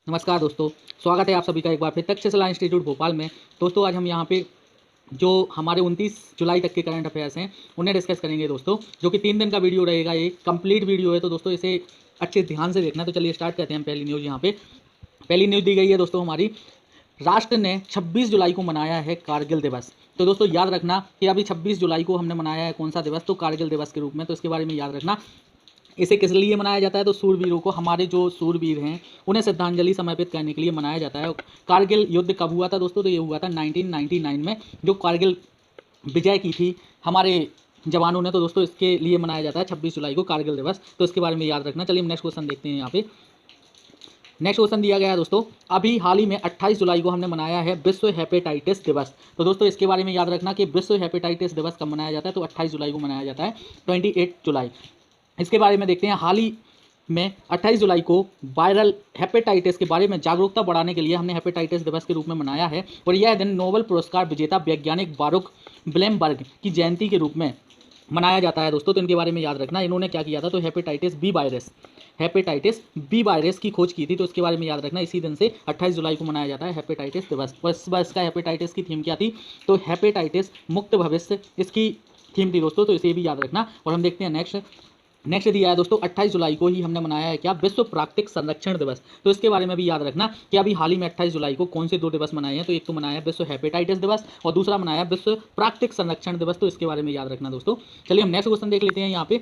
नमस्कार दोस्तों, स्वागत है आप सभी का एक बार फिर तक्षशिला इंस्टीट्यूट भोपाल में। दोस्तों आज हम यहाँ पे जो हमारे 29 जुलाई तक के करंट अफेयर्स हैं उन्हें डिस्कस करेंगे दोस्तों, जो कि 3 दिन का वीडियो रहेगा। ये कंप्लीट वीडियो है तो दोस्तों इसे अच्छे ध्यान से देखना। तो चलिए स्टार्ट करते हैं। हम पहली न्यूज़ यहाँ पे पहली न्यूज़ दी गई है दोस्तों हमारी। राष्ट्र ने 26 जुलाई को मनाया है कारगिल दिवस। तो दोस्तों याद रखना कि अभी 26 जुलाई को हमने मनाया है कौन सा दिवस, तो कारगिल दिवस के रूप में। तो इसके बारे में याद रखना। इसे किस लिए मनाया जाता है, तो सूरवीरों को, हमारे जो सूरवीर हैं उन्हें श्रद्धांजलि समर्पित करने के लिए मनाया जाता है। कारगिल युद्ध कब हुआ था दोस्तों, तो ये हुआ था 1999 में, जो कारगिल विजय की थी हमारे जवानों ने। तो दोस्तों इसके लिए मनाया जाता है 26 जुलाई को कारगिल दिवस। तो इसके बारे में याद रखना। चलिए हम नेक्स्ट क्वेश्चन देखते हैं। यहाँ पे नेक्स्ट क्वेश्चन दिया गया है दोस्तों, अभी हाल ही में 28 जुलाई को हमने मनाया है विश्व हेपेटाइटिस दिवस। तो दोस्तों इसके बारे में याद रखना कि विश्व हेपेटाइटिस दिवस कब मनाया जाता है, तो 28 जुलाई को मनाया जाता है, 28 जुलाई। इसके बारे में देखते हैं। हाल ही में 28 जुलाई को वायरल हेपेटाइटिस के बारे में जागरूकता बढ़ाने के लिए हमने हेपेटाइटिस दिवस के रूप में मनाया है। और यह दिन नोबेल पुरस्कार विजेता वैज्ञानिक बारुक ब्लेमबर्ग की जयंती के रूप में मनाया जाता है दोस्तों। तो इनके बारे में याद रखना। इन्होंने क्या किया था, तो हेपेटाइटिस बी वायरस की खोज की थी। तो इसके बारे में याद रखना। इसी दिन से 28 जुलाई को मनाया जाता है हेपेटाइटिस दिवस। इस वर्ष का हेपेटाइटिस की थीम क्या थी, तो हेपेटाइटिस मुक्त भविष्य इसकी थीम थी दोस्तों। तो इसे भी याद रखना। और हम देखते हैं नेक्स्ट दिया है दोस्तों, 28 जुलाई को ही हमने मनाया है क्या, विश्व प्राकृतिक संरक्षण दिवस। तो इसके बारे में भी याद रखना कि अभी हाल ही में 28 जुलाई को कौन से 2 दिवस मनाए हैं, तो एक तो मनाया है विश्व हेपेटाइटिस दिवस और दूसरा मनाया है विश्व प्राकृतिक संरक्षण दिवस। तो इसके बारे में याद रखना दोस्तों। चलिए हम नेक्स्ट क्वेश्चन देख लेते हैं। यहाँ पे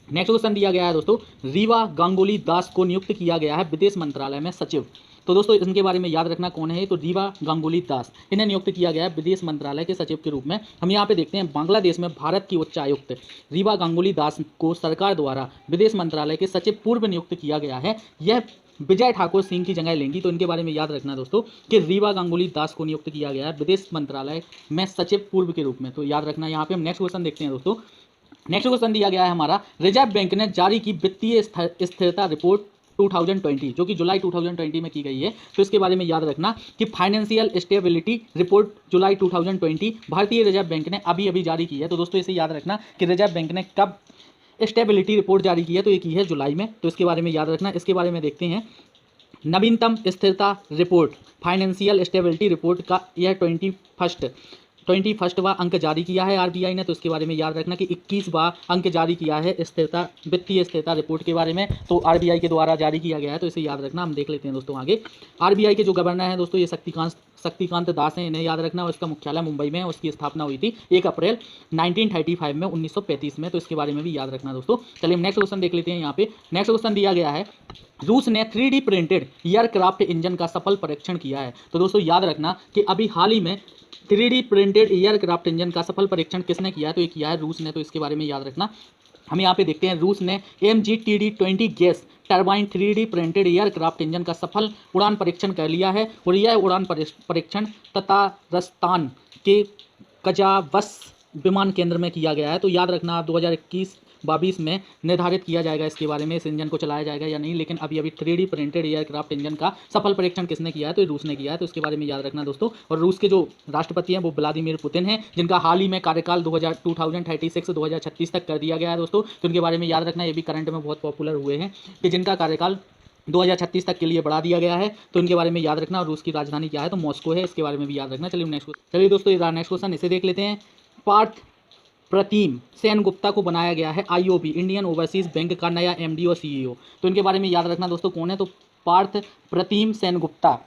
नेक्स्ट क्वेश्चन दिया गया है दोस्तों, रीवा गांगुली दास को नियुक्त किया गया है विदेश मंत्रालय में सचिव। तो दोस्तों इनके बारे में याद रखना कौन है, तो रीवा गांगुली दास, इन्हें नियुक्त किया गया है विदेश मंत्रालय के सचिव के रूप में। हम यहाँ पे देखते हैं बांग्लादेश में भारत की उच्चायुक्त रीवा गांगुली दास को सरकार द्वारा विदेश मंत्रालय के सचिव पूर्व नियुक्त किया गया है। यह विजय ठाकुर सिंह की जगह लेंगी। तो इनके बारे में याद रखना दोस्तों कि रीवा गांगुली दास को नियुक्त किया गया है विदेश मंत्रालय में सचिव पूर्व के रूप में। तो याद रखना। यहाँ पे हम नेक्स्ट क्वेश्चन देखते हैं दोस्तों। नेक्स्ट क्वेश्चन दिया गया है हमारा, रिजर्व बैंक ने जारी की वित्तीय स्थिरता रिपोर्ट 2020, जो कि जुलाई 2020 में की गई है। तो इसके बारे में याद रखना कि फाइनेंशियल स्टेबिलिटी रिपोर्ट जुलाई 2020 भारतीय रिजर्व बैंक ने अभी जारी की है। तो दोस्तों इसे याद रखना कि रिजर्व बैंक ने कब स्टेबिलिटी रिपोर्ट जारी की है, तो ये की है जुलाई में। तो इसके बारे में याद रखना। इसके बारे में देखते हैं नवीनतम स्थिरता रिपोर्ट, फाइनेंशियल स्टेबिलिटी रिपोर्ट का यह 21वां अंक जारी किया है आरबीआई ने। तो इसके बारे में याद रखना कि 21वां अंक जारी किया है वित्तीय स्थिरता रिपोर्ट के बारे में, तो आरबीआई के द्वारा जारी किया गया है। तो इसे याद रखना। हम देख लेते हैं दोस्तों आगे। आरबीआई के जो गवर्नर हैं दोस्तों, ये शक्तिकांत दास हैं, इन्हें याद रखना। और इसका मुख्यालय मुंबई में है। उसकी स्थापना हुई थी 1 अप्रैल 1935 में, 1935 में। तो इसके बारे में भी याद रखना दोस्तों। चलिए हम नेक्स्ट क्वेश्चन देख लेते हैं। यहाँ पे नेक्स्ट क्वेश्चन दिया गया है, रूस ने 3D प्रिंटेड एयरक्राफ्ट इंजन का सफल परीक्षण किया है। तो दोस्तों याद रखना कि अभी हाल ही में 3D प्रिंटेड एयरक्राफ्ट इंजन का सफल परीक्षण किसने किया है, तो ये किया है रूस ने। तो इसके बारे में याद रखना। हम यहाँ पे देखते हैं रूस ने MGTD-20 gas turbine 3D printed aircraft engine का सफल उड़ान परीक्षण कर लिया है। और यह उड़ान परीक्षण ततारस्तान के कजावस विमान केंद्र में किया गया है। तो याद रखना 2021-22 में निर्धारित किया जाएगा इसके बारे में, इस इंजन को चलाया जाएगा या नहीं। लेकिन अभी 3D प्रिंटेड एयरक्राफ्ट इंजन का सफल परीक्षण किसने किया है, तो रूस ने किया है। तो इसके बारे में याद रखना दोस्तों। और रूस के जो राष्ट्रपति हैं वो व्लादिमीर पुतिन हैं, जिनका हाल ही में कार्यकाल 2036 तक कर दिया गया है दोस्तों। तो उनके बारे में याद रखना। ये भी करंट में बहुत पॉपुलर हुए हैं कि जिनका कार्यकाल 2036 तक के लिए बढ़ा दिया गया है। तो उनके बारे में याद रखना। और रूस की राजधानी क्या है, तो मॉस्को है। इसके बारे में भी याद रखना। चलिए दोस्तों ये नेक्स्ट क्वेश्चन, इसे देख लेते हैं। पार्थ प्रतिम सेनगुप्ता को बनाया गया है IOB इंडियन ओवरसीज बैंक का नया MD और CEO। तो इनके बारे में याद रखना दोस्तों कौन है, तो पार्थ प्रतिम सेनगुप्ता,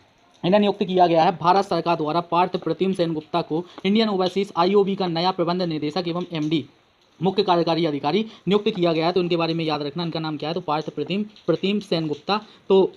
इन्हें नियुक्त किया गया है भारत सरकार द्वारा। पार्थ प्रतिम सेनगुप्ता को इंडियन ओवरसीज IOB का नया प्रबंध निदेशक एवं MD मुख्य कार्यकारी अधिकारी नियुक्त किया गया है। तो इनके बारे में याद रखना। इनका नाम क्या है, तो पार्थ प्रतिम सेनगुप्ता। तो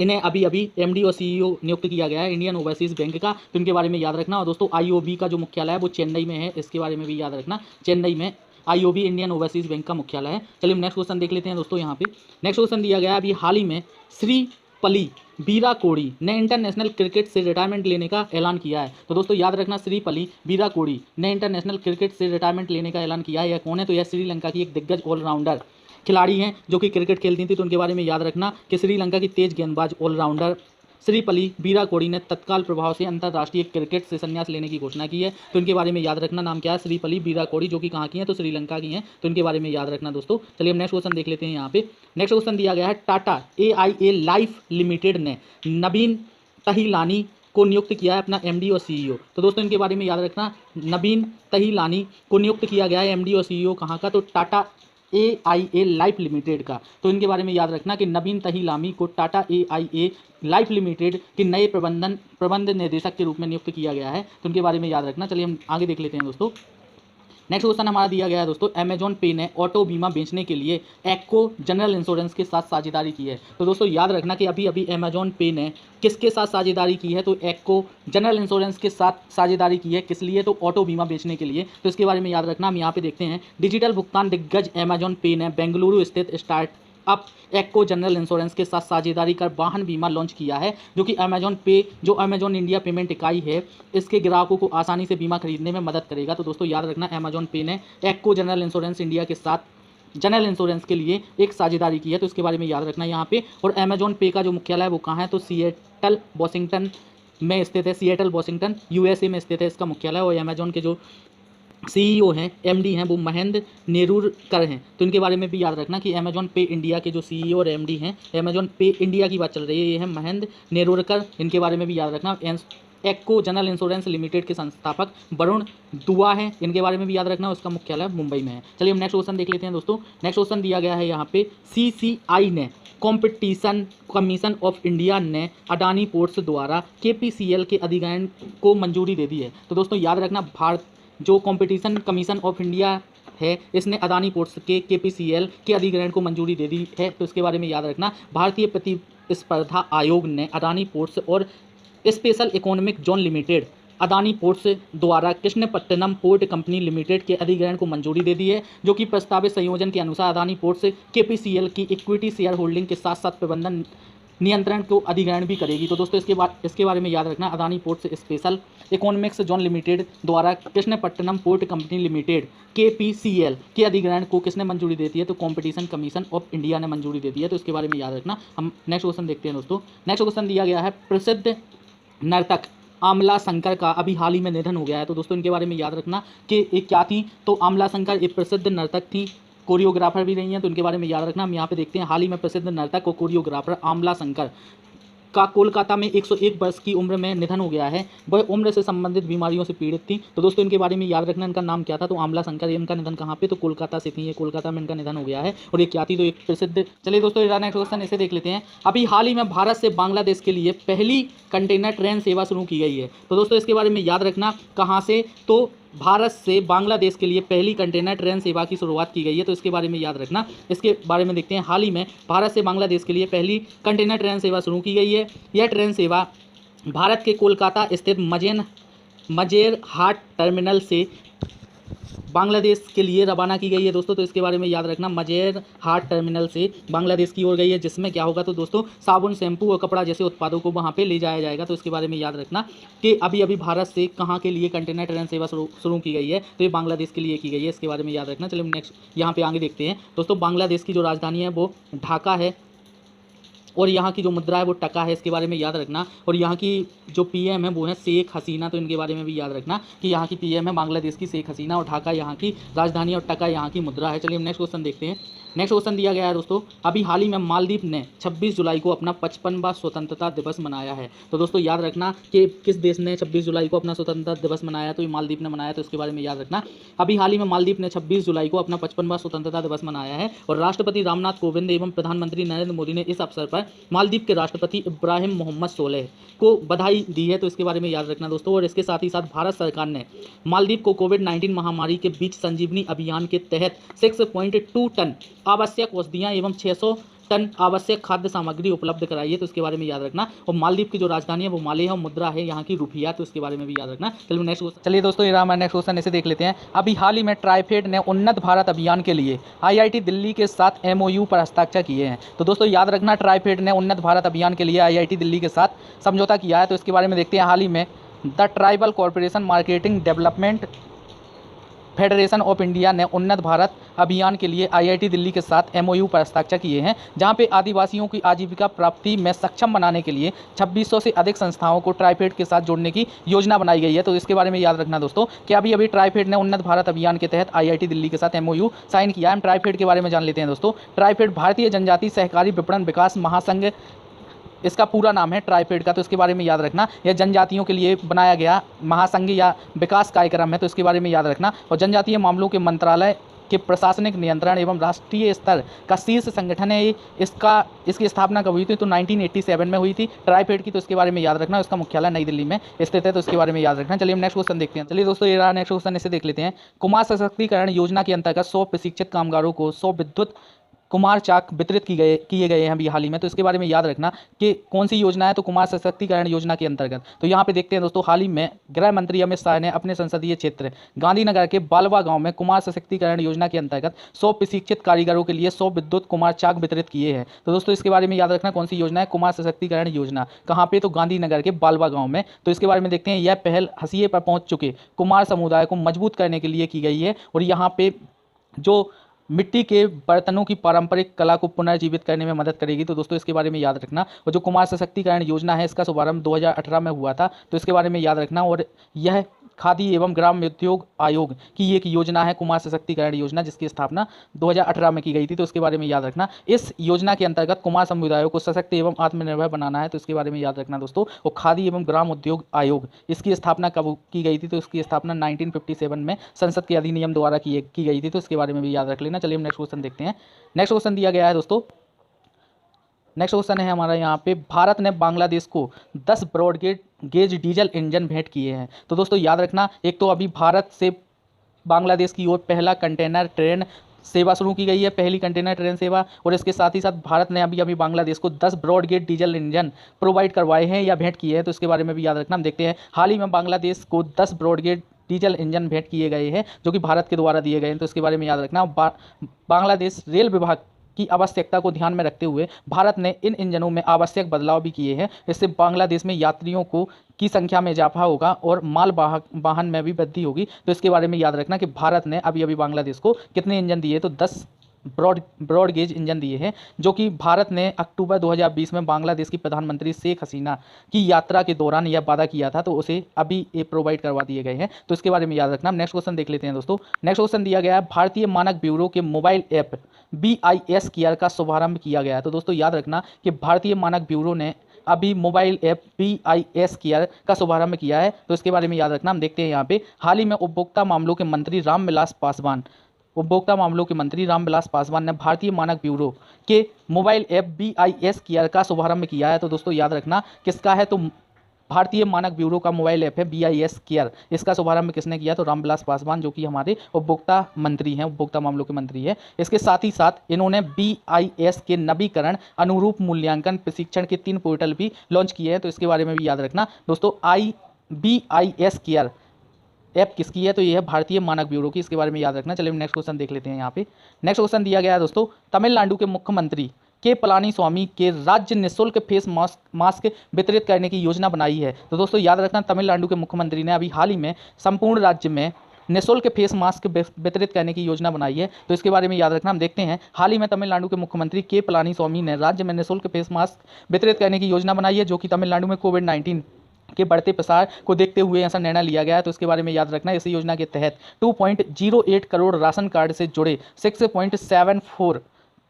इन्हें अभी MD और CEO नियुक्त किया गया है इंडियन ओवरसीज बैंक का। तो इनके बारे में याद रखना। और दोस्तों IOB का जो मुख्यालय है वो चेन्नई में है। इसके बारे में भी याद रखना। चेन्नई में IOB इंडियन ओवरसीज बैंक का मुख्यालय है। चलिए नेक्स्ट क्वेश्चन देख लेते हैं दोस्तों। यहाँ पे नेक्स्ट क्वेश्चन दिया गया है, अभी हाल ही में श्रीपली वीराकोड़ी ने इंटरनेशनल क्रिकेट से रिटायरमेंट लेने का ऐलान किया है। तो दोस्तों याद रखना, श्रीपली वीराकोड़ी ने इंटरनेशनल क्रिकेट से रिटायरमेंट लेने का ऐलान किया है। यह कौन है, तो यह श्रीलंका की एक दिग्गज ऑलराउंडर खिलाड़ी हैं जो कि क्रिकेट खेलती थी। तो उनके बारे में याद रखना कि श्रीलंका की तेज गेंदबाज ऑलराउंडर श्रीपली बीराकोड़ी ने तत्काल प्रभाव से अंतर्राष्ट्रीय क्रिकेट से संन्यास लेने की घोषणा की है। तो इनके बारे में याद रखना, नाम क्या है, श्रीपली बीराकोड़ी, जो कि कहाँ की हैं, तो श्रीलंका की हैं। तो इनके बारे में याद रखना दोस्तों। चलिए हम नेक्स्ट क्वेश्चन देख लेते हैं। यहाँ पे नेक्स्ट क्वेश्चन दिया गया है, टाटा AIA लाइफ लिमिटेड ने नवीन तहिलानी को नियुक्त किया है अपना MD और CEO। तो दोस्तों इनके बारे में याद रखना, नवीन तहिलानी को नियुक्त किया गया है MD और CEO कहाँ का, तो टाटा AIA लाइफ लिमिटेड का। तो इनके बारे में याद रखना कि नवीन तहिलानी को टाटा AIA लाइफ लिमिटेड के नए प्रबंध निदेशक के रूप में नियुक्त किया गया है। तो इनके बारे में याद रखना। चलिए हम आगे देख लेते हैं दोस्तों। नेक्स्ट क्वेश्चन हमारा दिया गया है दोस्तों, अमेजॉन पे ने ऑटो बीमा बेचने के लिए एक्को जनरल इंश्योरेंस के साथ साझेदारी की है। तो दोस्तों याद रखना कि अभी अभी अमेजॉन पे ने किसके साथ साझेदारी की है, तो एक्को जनरल इंश्योरेंस के साथ साझेदारी की है। किस लिए, तो ऑटो बीमा बेचने के लिए। तो इसके बारे में याद रखना। हम यहाँ पे देखते हैं, डिजिटल भुगतान दिग्गज अमेजॉन पे ने बेंगलुरु स्थित स्टार्टअप एक्को जनरल इंश्योरेंस के साथ साझेदारी कर वाहन बीमा लॉन्च किया है, जो कि अमेजॉन पे, जो अमेजॉन इंडिया पेमेंट इकाई है, इसके ग्राहकों को आसानी से बीमा खरीदने में मदद करेगा। तो दोस्तों याद रखना, अमेजॉन पे ने एक्को जनरल इंश्योरेंस इंडिया के साथ जनरल इंश्योरेंस के लिए एक साझेदारी की है। तो इसके बारे में याद रखना यहाँ पे। और अमेजॉन पे का जो मुख्यालय है वो कहाँ है, तो सिएटल वॉशिंगटन में स्थित है। सिएटल वॉशिंगटन USA में स्थित है इसका मुख्यालय। और अमेजॉन के जो CEO हैं, MD हैं, वो महेंद्र नेरुरकर हैं। तो इनके बारे में भी याद रखना कि अमेजॉन पे इंडिया के जो CEO और MD हैं, अमेजॉन पे इंडिया की बात चल रही है, ये है महेंद्र नेरुरकर। इनके बारे में भी याद रखना। एक्को जनरल इंश्योरेंस लिमिटेड के संस्थापक वरुण दुआ है, इनके बारे में भी याद रखना। उसका मुख्यालय मुंबई में है। चलिए हम नेक्स्ट क्वेश्चन देख लेते हैं दोस्तों। नेक्स्ट क्वेश्चन दिया गया है यहाँ पे, CCI ने कॉम्पिटिशन कमीशन ऑफ इंडिया ने अडानी पोर्ट्स द्वारा KPCL के अधिग्रहण को मंजूरी दे दी है। तो दोस्तों याद रखना, भारत जो कॉम्पिटिशन कमीशन ऑफ इंडिया है, इसने अदानी पोर्ट्स के KPCL के अधिग्रहण को मंजूरी दे दी है। तो इसके बारे में याद रखना, भारतीय प्रतिस्पर्धा आयोग ने अदानी पोर्ट्स और special economic zone limited Adani ports द्वारा कृष्णपट्टनम पोर्ट कंपनी लिमिटेड के अधिग्रहण को मंजूरी दे दी है, जो कि प्रस्तावित संयोजन के अनुसार अदानी पोर्ट्स KPCL की इक्विटी शेयर होल्डिंग के साथ साथ प्रबंधन नियंत्रण को अधिग्रहण भी करेगी। तो दोस्तों इसके बारे में याद रखना, Adani ports special economics zone limited द्वारा Krishnapatnam port company limited KPCL के अधिग्रहण को किसने मंजूरी देती है, तो कॉम्पिटिशन कमीशन ऑफ इंडिया ने मंजूरी दे दी है। तो इसके बारे में याद रखना। हम नेक्स्ट क्वेश्चन देखते हैं दोस्तों। नेक्स्ट क्वेश्चन दिया गया है, प्रसिद्ध नर्तक आमला शंकर का अभी हाल ही में निधन हो गया है। तो दोस्तों इनके बारे में याद रखना कि ये क्या थी, तो आमला शंकर एक प्रसिद्ध नर्तक थी, कोरियोग्राफर भी रही हैं। तो इनके बारे में याद रखना। हम यहाँ पे देखते हैं, हाल ही में प्रसिद्ध नर्तक और कोरियोग्राफर आमला शंकर का कोलकाता में 101 वर्ष की उम्र में निधन हो गया है। वह उम्र से संबंधित बीमारियों से पीड़ित थी। तो दोस्तों इनके बारे में याद रखना, इनका नाम क्या था, तो आमला शंकर। इनका निधन कहाँ पे, तो कोलकाता से थी, ये कोलकाता में इनका निधन हो गया है। और ये क्या थी, तो एक प्रसिद्ध। चलिए दोस्तों नेक्स्ट क्वेश्चन इसे देख लेते हैं। अभी हाल ही में भारत से बांग्लादेश के लिए पहली कंटेनर ट्रेन सेवा शुरू की गई है। तो दोस्तों इसके बारे में याद रखना, कहाँ से, तो भारत से बांग्लादेश के लिए पहली कंटेनर ट्रेन सेवा की शुरुआत की गई है। तो इसके बारे में याद रखना। इसके बारे में देखते हैं, हाल ही में भारत से बांग्लादेश के लिए पहली कंटेनर ट्रेन सेवा शुरू की गई है। यह ट्रेन सेवा भारत के कोलकाता स्थित मजेरहाट टर्मिनल से बांग्लादेश के लिए रवाना की गई है दोस्तों। तो इसके बारे में याद रखना, मजेरहाट टर्मिनल से बांग्लादेश की ओर गई है, जिसमें क्या होगा, तो दोस्तों साबुन, शैम्पू और कपड़ा जैसे उत्पादों को वहां पे ले जाया जाएगा। तो इसके बारे में याद रखना कि अभी अभी भारत से कहां के लिए कंटेनर ट्रेन सेवा शुरू की गई है, तो ये बांग्लादेश के लिए की गई है। इसके बारे में याद रखना। चलिए नेक्स्ट यहाँ पे आगे देखते हैं दोस्तों। बांग्लादेश की जो राजधानी है वो ढाका है और यहाँ की जो मुद्रा है वो टका है। इसके बारे में याद रखना। और यहाँ की जो PM है वो है शेख हसीना। तो इनके बारे में भी याद रखना कि यहाँ की PM है बांग्लादेश की शेख हसीना और ढाका यहाँ की राजधानी और टका यहाँ की मुद्रा है। चलिए हम नेक्स्ट क्वेश्चन देखते हैं। नेक्स्ट क्वेश्चन दिया गया है दोस्तों, अभी हाल ही में मालदीव ने 26 जुलाई को अपना 55वां स्वतंत्रता दिवस मनाया है। तो दोस्तों याद रखना कि किस देश ने 26 जुलाई को अपना स्वतंत्रता दिवस मनाया, तो ये मालदीव ने मनाया। तो इसके बारे में याद रखना। अभी हाल ही में मालदीव ने 26 जुलाई को अपना 55वां स्वतंत्रता दिवस मनाया है और राष्ट्रपति रामनाथ कोविंद एवं प्रधानमंत्री नरेंद्र मोदी ने इस अवसर पर मालदीव के राष्ट्रपति इब्राहिम मोहम्मद सोलेह को बधाई दी है। तो इसके बारे में याद रखना दोस्तों। और इसके साथ ही साथ भारत सरकार ने मालदीव को कोविड-19 महामारी के बीच संजीवनी अभियान के तहत 6.2 टन आवश्यक औषधियाँ एवं 600 टन आवश्यक खाद्य सामग्री उपलब्ध कराई है। तो इसके बारे में याद रखना। और मालदीव की जो राजधानी है वो माले है और मुद्रा है यहाँ की रुपया। तो इसके बारे में भी याद रखना। चलिए दोस्तों ये रहा नेक्स्ट क्वेश्चन, इसे देख लेते हैं। अभी हाल ही में ट्राइफेड ने उन्नत भारत अभियान के लिए IIT दिल्ली के साथ MOU पर हस्ताक्षर किए हैं। तो दोस्तों याद रखना, ट्राइफेड ने उन्नत भारत अभियान के लिए IIT दिल्ली के साथ समझौता किया है। तो इसके बारे में देखते हैं। हाल ही में the tribal corporation marketing development federation of India ने उन्नत भारत अभियान के लिए IIT दिल्ली के साथ MOU पर हस्ताक्षर किए हैं, जहां पे आदिवासियों की आजीविका प्राप्ति में सक्षम बनाने के लिए 2600 से अधिक संस्थाओं को ट्राइफेड के साथ जोड़ने की योजना बनाई गई है। तो इसके बारे में याद रखना दोस्तों कि अभी ट्राइफेड ने उन्नत भारत अभियान के तहत IIT दिल्ली के साथ MOU साइन किया है। ट्राइफेड के बारे में जान लेते हैं दोस्तों। ट्राइफेड भारतीय जनजाति सहकारी विपणन विकास महासंघ, इसका पूरा नाम है ट्राइफेड का। तो इसके बारे में याद रखना, यह जनजातियों के लिए बनाया गया महासंघ या विकास कार्यक्रम है। तो इसके बारे में याद रखना। और जनजातीय मामलों के मंत्रालय के प्रशासनिक नियंत्रण एवं राष्ट्रीय स्तर का शीर्ष संगठन है। इसकी स्थापना कब हुई थी? तो 1987 में हुई थी ट्राइफेड की। तो इसके बारे में याद रखना। इसका मुख्यालय नई दिल्ली में स्थित है। तो इसके बारे में याद रखना। चलिए हम नेक्स्ट क्वेश्चन देखते हैं। चलिए दोस्तों, ये रहा नेक्स्ट क्वेश्चन, इसे देख लेते हैं। कुमार सशक्तिकरण योजना के अंतर्गत 100 प्रशिक्षित कामगारों को 100 विद्युत कुमार चाक वितरित किए गए हैं अभी हाल ही में। तो इसके बारे में याद रखना कि कौन सी योजना है? तो कुमार सशक्तिकरण योजना के अंतर्गत। तो यहाँ पे देखते हैं दोस्तों, हाल ही में गृह मंत्री अमित शाह ने अपने संसदीय क्षेत्र गांधीनगर के बालवा गांव में कुमार सशक्तिकरण योजना के अंतर्गत 100 प्रशिक्षित कारीगरों के लिए 100 विद्युत कुमार चाक वितरित किए हैं। तो दोस्तों इसके बारे में याद रखना, कौन सी योजना है? कुमार सशक्तिकरण योजना। कहाँ पे? तो गांधीनगर के बालवा गाँव में। तो इसके बारे में देखते हैं। यह पहल हसिये पर पहुँच चुके कुमार समुदाय को मजबूत करने के लिए की गई है और यहाँ पे जो मिट्टी के बर्तनों की पारंपरिक कला को पुनर्जीवित करने में मदद करेगी। तो दोस्तों इसके बारे में याद रखना। और जो कुमार सशक्तिकरण योजना है, इसका शुभारंभ 2018 में हुआ था। तो इसके बारे में याद रखना। और यह खादी एवं ग्राम उद्योग आयोग की एक योजना है, कुमार सशक्तिकरण योजना, जिसकी स्थापना 2018 में की गई थी। तो इसके बारे में याद रखना। इस योजना के अंतर्गत कुमार समुदायों को सशक्त एवं आत्मनिर्भर बनाना है। तो इसके बारे में याद रखना दोस्तों। और खादी एवं ग्राम उद्योग आयोग, इसकी स्थापना कब की गई थी? तो इसकी स्थापना 1957 में संसद के अधिनियम द्वारा की गई थी। तो इसके बारे में भी याद रख लेना। चलिए हम नेक्स्ट क्वेश्चन देखते हैं। नेक्स्ट क्वेश्चन दिया गया है दोस्तों, नेक्स्ट क्वेश्चन है हमारा यहाँ पे, भारत ने बांग्लादेश को 10 ब्रॉड गेज डीजल इंजन भेंट किए हैं। तो दोस्तों याद रखना, एक तो अभी भारत से बांग्लादेश की ओर पहला कंटेनर ट्रेन सेवा शुरू की गई है, पहली कंटेनर ट्रेन सेवा। और इसके साथ ही साथ भारत ने अभी बांग्लादेश को 10 broad gauge diesel engine provide करवाए हैं या भेंट किए हैं। तो इसके बारे में भी याद रखना। हम देखते हैं, हाल ही में बांग्लादेश को 10 ब्रॉड गेज डीजल इंजन भेंट किए गए हैं, जो कि भारत के द्वारा दिए गए हैं। तो इसके बारे में याद रखना। बांग्लादेश रेल विभाग की आवश्यकता को ध्यान में रखते हुए भारत ने इन इंजनों में आवश्यक बदलाव भी किए हैं। इससे बांग्लादेश में यात्रियों की संख्या में इजाफा होगा और माल वाहन में भी वृद्धि होगी। तो इसके बारे में याद रखना कि भारत ने अभी बांग्लादेश को कितने इंजन दिए? तो 10 ब्रॉड गेज इंजन दिए हैं, जो कि भारत ने अक्टूबर 2020 में बांग्लादेश की प्रधानमंत्री शेख हसीना की यात्रा के दौरान यह वादा किया था। तो उसे अभी ये प्रोवाइड करवा दिए गए हैं। तो इसके बारे में याद रखना। नेक्स्ट क्वेश्चन देख लेते हैं दोस्तों। नेक्स्ट क्वेश्चन दिया गया है, भारतीय मानक ब्यूरो के मोबाइल ऐप BIS केयर का शुभारंभ किया गया है। तो दोस्तों याद रखना कि भारतीय मानक ब्यूरो ने अभी मोबाइल ऐप BIS केयर का शुभारंभ किया है। तो इसके बारे में याद रखना। हम देखते हैं यहाँ पे, हाल ही में उपभोक्ता मामलों के मंत्री रामविलास पासवान ने भारतीय मानक ब्यूरो के मोबाइल ऐप BIS केयर का शुभारंभ किया है। तो दोस्तों याद रखना, किसका है? तो भारतीय मानक ब्यूरो का मोबाइल ऐप है BIS केयर। इसका शुभारंभ किसने किया? तो रामविलास पासवान, जो कि हमारे उपभोक्ता मंत्री हैं, उपभोक्ता मामलों के मंत्री हैं। इसके साथ ही साथ इन्होंने BIS के नवीकरण, अनुरूप मूल्यांकन, प्रशिक्षण के 3 पोर्टल भी लॉन्च किए हैं। तो इसके बारे में भी याद रखना दोस्तों। BIS केयर ऐप किसकी है? तो ये है भारतीय मानक ब्यूरो की। इसके बारे में याद रखना। चलिए नेक्स्ट क्वेश्चन देख लेते हैं। यहाँ पे नेक्स्ट क्वेश्चन दिया गया है दोस्तों, तमिलनाडु के मुख्यमंत्री के पलानीस्वामी के राज्य निःशुल्क फेस मास्क वितरित करने की योजना बनाई है। तो दोस्तों याद रखना, तमिलनाडु के मुख्यमंत्री ने अभी हाल ही में संपूर्ण राज्य में निःशुल्क फेस मास्क वितरित करने की योजना बनाई है। तो इसके बारे में याद रखना। हम देखते हैं, हाल ही में तमिलनाडु के मुख्यमंत्री के पलानीस्वामी ने राज्य में निःशुल्क फेस मास्क वितरित करने की योजना बनाई है, जो कि तमिलनाडु में कोविड-19 के बढ़ते प्रसार को देखते हुए ऐसा निर्णय लिया गया है। तो इसके बारे में याद रखना। इस योजना के तहत 2.08 करोड़ राशन कार्ड से जुड़े 6.74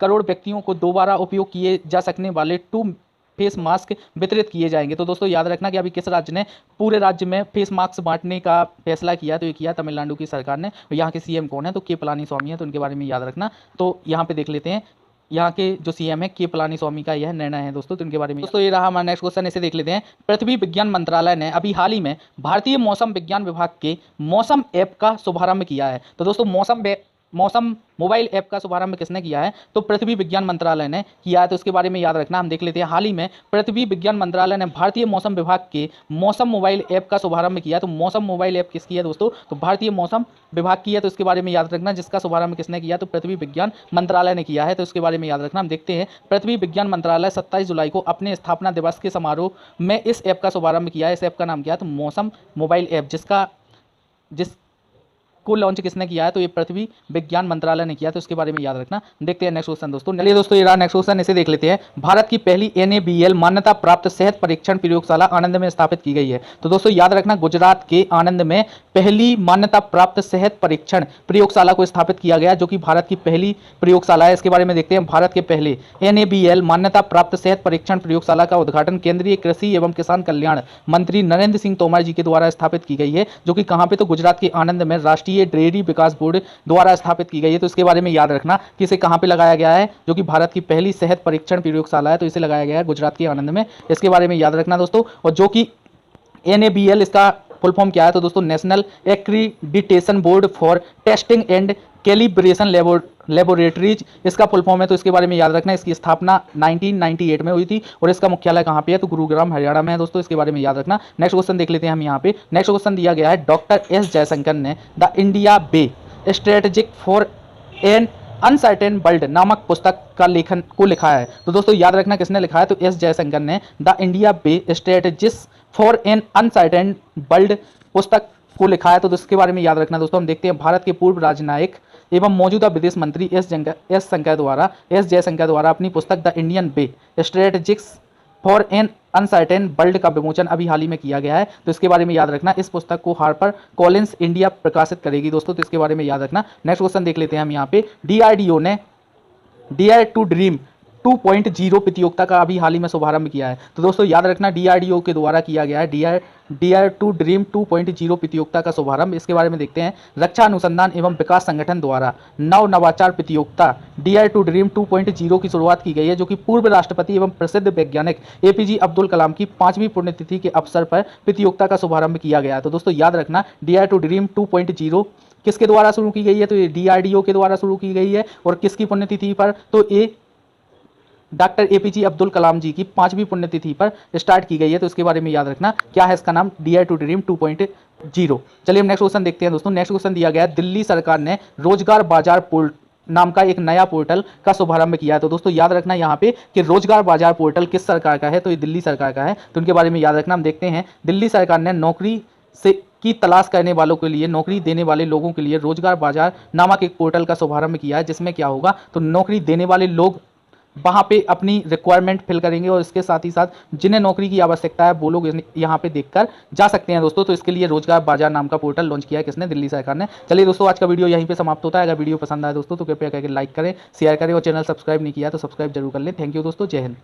करोड़ व्यक्तियों को दोबारा उपयोग किए जा सकने वाले 2 फेस मास्क वितरित किए जाएंगे। तो दोस्तों याद रखना कि अभी किस राज्य ने पूरे राज्य में फेस मास्क बांटने का फैसला किया? तो ये किया तमिलनाडु की सरकार ने। यहाँ के CM कौन है? तो के पलानीस्वामी है। तो उनके बारे में याद रखना। तो यहाँ पे देख लेते हैं, यहाँ के जो CM है के पलानीस्वामी का यह निर्णय है दोस्तों। तो इनके बारे में दोस्तों ये रहा हमारा नेक्स्ट क्वेश्चन, इसे देख लेते हैं। पृथ्वी विज्ञान मंत्रालय ने अभी हाल ही में भारतीय मौसम विज्ञान विभाग के मौसम ऐप का शुभारंभ किया है। तो दोस्तों मौसम मोबाइल ऐप का शुभारंभ किसने किया है? तो पृथ्वी विज्ञान मंत्रालय ने किया है। तो इसके बारे में याद रखना। हम देख लेते हैं, हाल ही में पृथ्वी विज्ञान मंत्रालय ने भारतीय मौसम विभाग के मौसम मोबाइल ऐप का शुभारंभ किया। तो मौसम मोबाइल ऐप किसकी है दोस्तों? तो भारतीय मौसम विभाग की है। तो इसके बारे में याद रखना, जिसका शुभारंभ किसने किया? तो पृथ्वी विज्ञान मंत्रालय ने किया है। तो इसके बारे में याद रखना। हम देखते हैं, पृथ्वी विज्ञान मंत्रालय 27 जुलाई को अपने स्थापना दिवस के समारोह में इस ऐप का शुभारंभ किया है। इस ऐप का नाम क्या है? तो मौसम मोबाइल ऐप, को लॉन्च किसने किया है, तो ये पृथ्वी विज्ञान मंत्रालय ने किया, तो इसके बारे में याद रखना। देखते हैं नेक्स्ट क्वेश्चन दोस्तों। चलिए दोस्तों, ये रहा नेक्स्ट क्वेश्चन, इसे देख लेते हैं। भारत की पहली NABL मान्यता प्राप्त सेहत परीक्षण प्रयोगशाला आनंद में स्थापित की गई है। तो दोस्तों याद रखना, गुजरात के आनंद में पहली मान्यता प्राप्त सेहत परीक्षण प्रयोगशाला को स्थापित किया गया, जो कि भारत की पहली प्रयोगशाला है। इसके बारे में देखते हैं। भारत के पहले NABL मान्यता प्राप्त सेहत परीक्षण प्रयोगशाला का उद्घाटन केंद्रीय कृषि एवं किसान कल्याण मंत्री नरेंद्र सिंह तोमर जी के द्वारा स्थापित की गई है, जो कि कहां पे, तो गुजरात के आनंद में राष्ट्रीय डेयरी विकास बोर्ड द्वारा स्थापित की गई है। तो इसके बारे में याद रखना कि इसे कहां पे लगाया गया है, जो कि भारत की पहली सेहत परीक्षण प्रयोगशाला है, तो इसे लगाया गया है गुजरात के आनंद में। इसके बारे में याद रखना दोस्तों। और जो कि NABL, इसका फुल फॉर्म क्या है, तो दोस्तों national accreditation board for testing and calibration laboratories इसका फुल फॉर्म है। तो इसके बारे में याद रखना। इसकी स्थापना 1998 में हुई थी और इसका मुख्यालय कहाँ पे है, तो गुरुग्राम हरियाणा में है दोस्तों। इसके बारे में याद रखना। नेक्स्ट क्वेश्चन देख लेते हैं हम यहाँ पे। नेक्स्ट क्वेश्चन दिया गया है, डॉक्टर S जयशंकर ने the India way strategic for an uncertain world नामक पुस्तक का लेखन को लिखा है। तो दोस्तों याद रखना किसने लिखा है, तो S जयशंकर ने the India way strategies for an uncertain world पुस्तक को लिखा है। तो इसके बारे में याद रखना दोस्तों। हम देखते हैं, भारत के पूर्व राजनयिक एवं मौजूदा विदेश मंत्री एस जयशंकर द्वारा अपनी पुस्तक the Indian way strategics for an uncertain world का विमोचन अभी हाल ही में किया गया है। तो इसके बारे में याद रखना। इस पुस्तक को हार्पर कॉलिंस इंडिया प्रकाशित करेगी दोस्तों। तो इसके बारे में याद रखना। नेक्स्ट क्वेश्चन देख लेते हैं हम यहाँ पे। DRDO ने डेयर टू ड्रीम 2.0 प्रतियोगिता का अभी हाल ही में शुभारंभ किया है। तो दोस्तों याद रखना, DRDO के द्वारा किया गया है डेयर टू ड्रीम 2.0 प्रतियोगिता का शुभारंभ। इसके बारे में देखते हैं। रक्षा अनुसंधान एवं विकास संगठन द्वारा नवाचार प्रतियोगिता डेयर टू ड्रीम 2.0 की शुरुआत की गई है, जो कि पूर्व राष्ट्रपति एवं प्रसिद्ध वैज्ञानिक APJ अब्दुल कलाम की 5वीं पुण्यतिथि के अवसर पर प्रतियोगिता का शुभारंभ किया गया है। तो दोस्तों याद रखना, डेयर टू ड्रीम 2.0 किसके द्वारा शुरू की गई है, तो ये DRDO के द्वारा शुरू की गई है। और किसकी पुण्यतिथि पर, तो ये डॉक्टर APJ अब्दुल कलाम जी की 5वीं पुण्यतिथि पर स्टार्ट की गई है। तो इसके बारे में याद रखना, क्या है इसका नाम, डेयर टू ड्रीम 2.0। चलिए हम नेक्स्ट क्वेश्चन देखते हैं दोस्तों। नेक्स्ट क्वेश्चन दिया गया है, दिल्ली सरकार ने रोजगार बाजार पोर्टल नाम का एक नया पोर्टल का शुभारंभ किया है। तो दोस्तों याद रखना यहाँ पे कि रोजगार बाजार पोर्टल किस सरकार का है, तो ये दिल्ली सरकार का है। तो उनके बारे में याद रखना। हम देखते हैं, दिल्ली सरकार ने नौकरी से की तलाश करने वालों के लिए, नौकरी देने वाले लोगों के लिए रोजगार बाजार नामक एक पोर्टल का शुभारंभ किया है, जिसमें क्या होगा, तो नौकरी देने वाले लोग वहाँ पे अपनी रिक्वायरमेंट फिल करेंगे और इसके साथ ही साथ जिन्हें नौकरी की आवश्यकता है वो लोग यहाँ पे देखकर जा सकते हैं दोस्तों। तो इसके लिए रोजगार बाजार नाम का पोर्टल लॉन्च किया है किसने, दिल्ली सरकार ने। चलिए दोस्तों, आज का वीडियो यहीं पे समाप्त होता है। अगर वीडियो पसंद आए दोस्तों तो कृपया करके लाइक करें, शेयर करें और चैनल सब्सक्राइब नहीं किया तो सब्सक्राइब जरूर कर लें। थैंक यू दोस्तों, जय हिंद।